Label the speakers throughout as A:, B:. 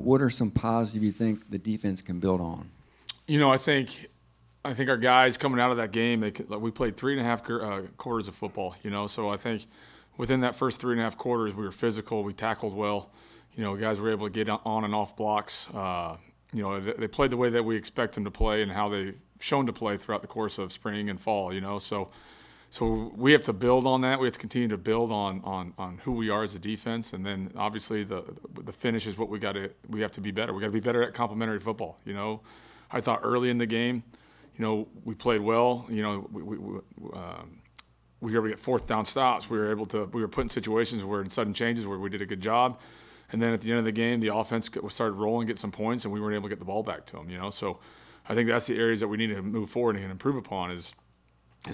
A: What are some positives you think the defense can build on?
B: I think our guys coming out of that game, we played 3.5 quarters of football. So I think within that first 3.5 quarters, we were physical, we tackled well. Guys were able to get on and off blocks. They played the way that we expect them to play and how they've shown to play throughout the course of spring and fall. So we have to build on that. We have to continue to build on who we are as a defense, and then obviously the finish is what we have to be better. We got to be better at complementary football. I thought early in the game, we played well. We were able to get fourth down stops. We were put in situations where in sudden changes where we did a good job. And then at the end of the game, the offense started rolling, get some points, and we weren't able to get the ball back to them. So I think that's the areas that we need to move forward and improve upon is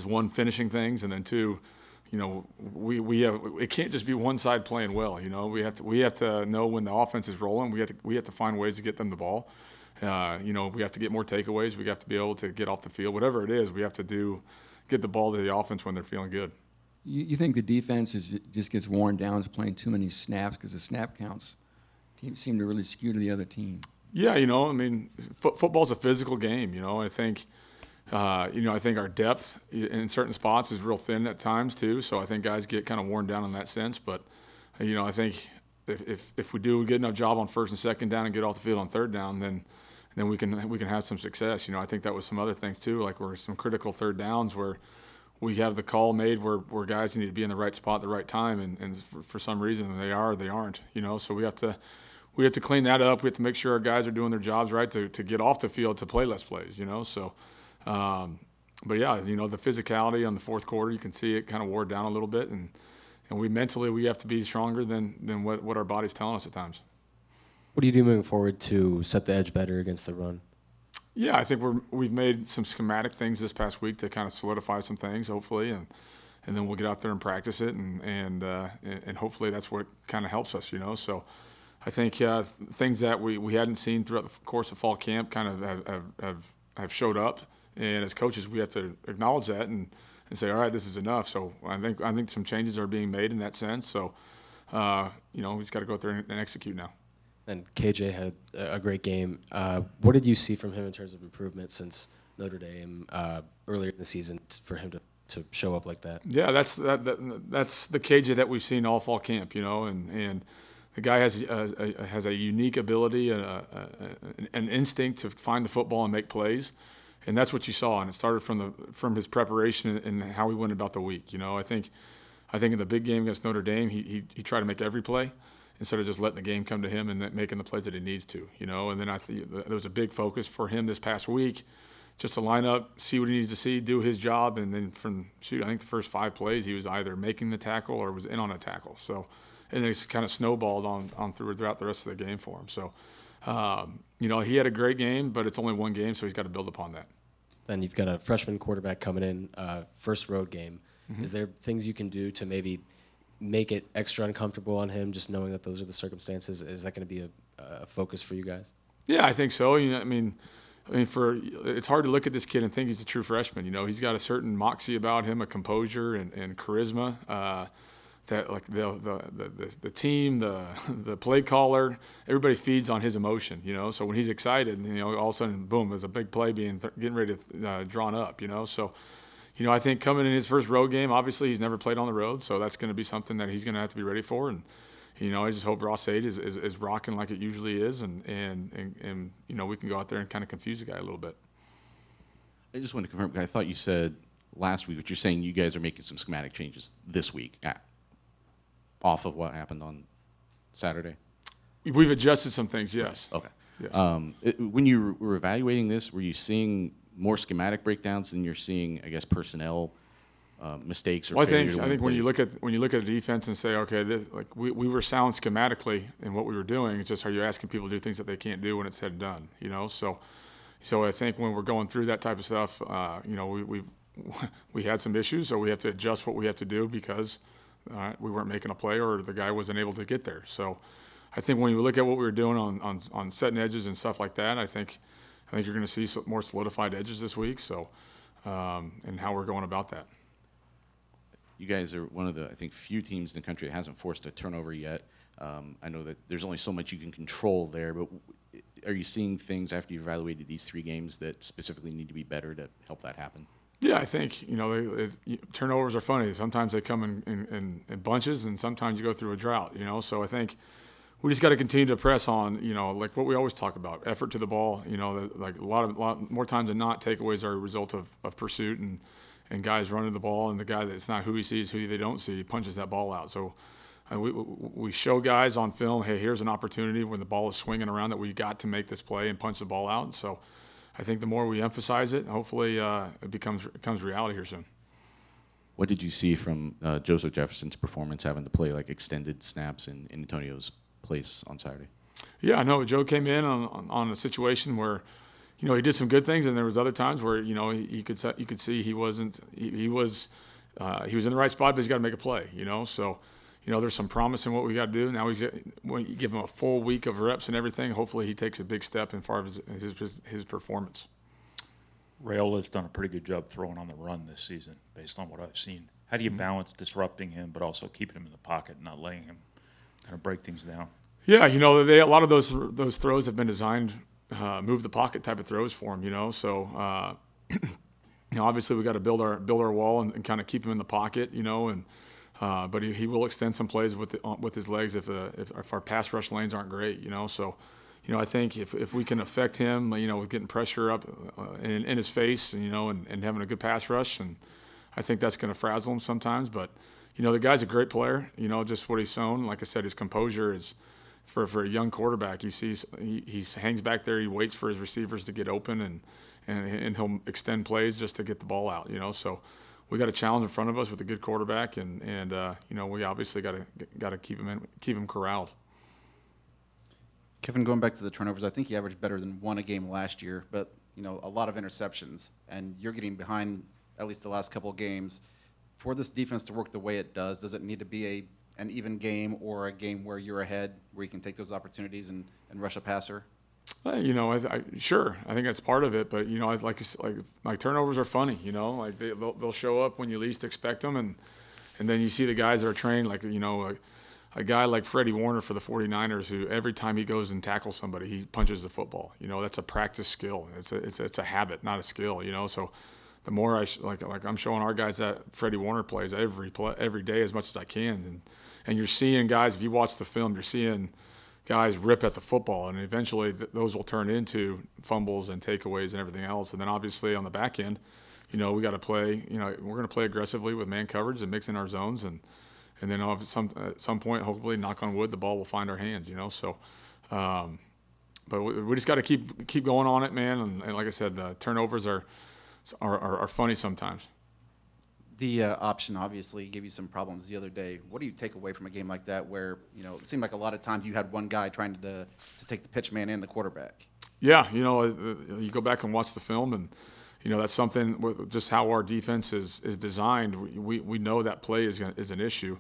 B: one, finishing things, and then two, it can't just be one side playing well. We have to know when the offense is rolling. We have to find ways to get them the ball. We have to get more takeaways. We have to be able to get off the field. Whatever it is, we have to get the ball to the offense when they're feeling good.
A: You think the defense just gets worn down is playing too many snaps because the snap counts seem to really skew to the other team?
B: Yeah, football's a physical game. I think our depth in certain spots is real thin at times too. So I think guys get kind of worn down in that sense. But I think if we do a good enough job on first and second down and get off the field on third down, then we can have some success. I think that was some other things too, like where some critical third downs where we have the call made where guys need to be in the right spot at the right time, and for some reason they aren't. So we have to clean that up. We have to make sure our guys are doing their jobs right to get off the field to play less plays. So. But yeah, the physicality on the fourth quarter, you can see it kind of wore down a little bit, and we mentally have to be stronger than what our body's telling us at times.
C: What do you do moving forward to set the edge better against the run?
B: Yeah, I think we've made some schematic things this past week to kind of solidify some things, hopefully, and then we'll get out there and practice it, and hopefully that's what kind of helps us. So I think things that we hadn't seen throughout the course of fall camp kind of have showed up. And as coaches, we have to acknowledge that and say, all right, this is enough. So I think some changes are being made in that sense. So, we just got to go out there and execute now.
C: And KJ had a great game. What did you see from him in terms of improvement since Notre Dame earlier in the season for him to show up like that?
B: Yeah, that's the KJ that we've seen all fall camp, and the guy has a unique ability, an instinct to find the football and make plays. And that's what you saw, and it started from his preparation and how he went about the week. I think in the big game against Notre Dame, he tried to make every play instead of just letting the game come to him and making the plays that he needs to. And then I think there was a big focus for him this past week, just to line up, see what he needs to see, do his job, and then I think the first 5 plays he was either making the tackle or was in on a tackle. So, and it's kind of snowballed on throughout the rest of the game for him. So. He had a great game, but it's only one game, so he's got to build upon that.
C: Then you've got a freshman quarterback coming in, first road game. Mm-hmm. Is there things you can do to maybe make it extra uncomfortable on him, just knowing that those are the circumstances? Is that going to be a focus for you guys?
B: Yeah, I think so. It's hard to look at this kid and think he's a true freshman. He's got a certain moxie about him, a composure and charisma. That like the team, the play caller, everybody feeds on his emotion, So when he's excited, all of a sudden, boom, there's a big play getting ready to drawn up, So, I think coming in his first road game, obviously he's never played on the road, so that's going to be something that he's going to have to be ready for. And I just hope Ross 8 is rocking like it usually is, and we can go out there and kind of confuse the guy a little bit.
D: I just want to confirm. I thought you said last week, but you're saying you guys are making some schematic changes this week. Off of what happened on Saturday?
B: We've adjusted some things, yes.
D: Okay.
B: Yes.
D: When you were evaluating this, were you seeing more schematic breakdowns than you're seeing, I guess, personnel mistakes or failure?
B: I think when you look at a defense and say, okay, we were sound schematically in what we were doing. It's just are you asking people to do things that they can't do when it's said and done? So I think when we're going through that type of stuff, we had some issues, so we have to adjust what we have to do because. We weren't making a play or the guy wasn't able to get there. So I think when you look at what we were doing on setting edges and stuff like that, I think you're going to see more solidified edges this week. So and how we're going about that.
D: You guys are one of the, I think, few teams in the country that hasn't forced a turnover yet. I know that there's only so much you can control there, but are you seeing things after you've evaluated these 3 games that specifically need to be better to help that happen?
B: Yeah, I think, turnovers are funny. Sometimes they come in bunches, and sometimes you go through a drought, So I think we just got to continue to press on, like what we always talk about, effort to the ball. Like a lot more times than not, takeaways are a result of pursuit and guys running the ball, and the guy that's not who he sees, who they don't see, punches that ball out. So we show guys on film, hey, here's an opportunity when the ball is swinging around that we got to make this play and punch the ball out. So I think the more we emphasize it, hopefully it becomes reality here soon.
D: What did you see from Joseph Jefferson's performance having to play like extended snaps in Antonio's place on Saturday?
B: Yeah, I know Joe came in on a situation where, he did some good things, and there was other times where you could see he wasn't he was in the right spot, but he's got to make a play. So there's some promise in what we got to do. Now when you give him a full week of reps and everything, hopefully he takes a big step in far as his performance.
E: Rayola's done a pretty good job throwing on the run this season, based on what I've seen. How do you balance disrupting him, but also keeping him in the pocket and not letting him kind of break things down?
B: Yeah, a lot of those throws have been designed move the pocket type of throws for him. So obviously we got to build our wall and kind of keep him in the pocket, and. But he will extend some plays with his legs if our pass rush lanes aren't great, So, I think if we can affect him, with getting pressure up in his face, and having a good pass rush, and I think that's going to frazzle him sometimes. But, the guy's a great player. Just what he's shown. Like I said, his composure is for a young quarterback. You see, he hangs back there. He waits for his receivers to get open, and he'll extend plays just to get the ball out. So. We got a challenge in front of us with a good quarterback, and we obviously got to keep him corralled.
F: Kevin, going back to the turnovers, I think he averaged better than 1 a game last year, but a lot of interceptions, and you're getting behind at least the last couple of games. For this defense to work the way it does it need to be an even game or a game where you're ahead, where you can take those opportunities and rush a passer?
B: Sure, I think that's part of it. But like turnovers are funny. Like they'll show up when you least expect them, and then you see the guys that are trained. Like a guy like Freddie Warner for the 49ers, who every time he goes and tackles somebody, he punches the football. That's a practice skill. It's a habit, not a skill. So the more I'm showing our guys that Freddie Warner plays every day as much as I can, and you're seeing guys. If you watch the film, you're seeing guys rip at the football, and eventually those will turn into fumbles and takeaways and everything else. And then obviously on the back end, we got to play. We're going to play aggressively with man coverage and mix in our zones, and then at some point, hopefully, knock on wood, the ball will find our hands. So, but we just got to keep going on it, man. And like I said, the turnovers are funny sometimes.
F: The option obviously gave you some problems the other day. What do you take away from a game like that where, it seemed like a lot of times you had one guy trying to take the pitch man and the quarterback?
B: Yeah, you go back and watch the film, and, that's something with just how our defense is designed. We know that play is an issue,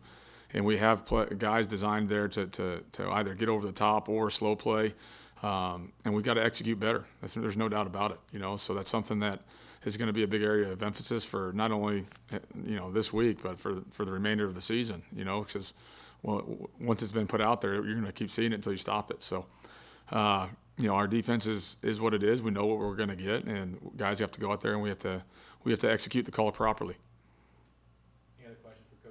B: and we have guys designed there to either get over the top or slow play, and we got to execute better. There's no doubt about it, So that's something that is going to be a big area of emphasis for not only this week, but for the remainder of the season. Because once it's been put out there, you're going to keep seeing it until you stop it. So, our defense is what it is. We know what we're going to get, and guys have to go out there and we have to execute the call properly.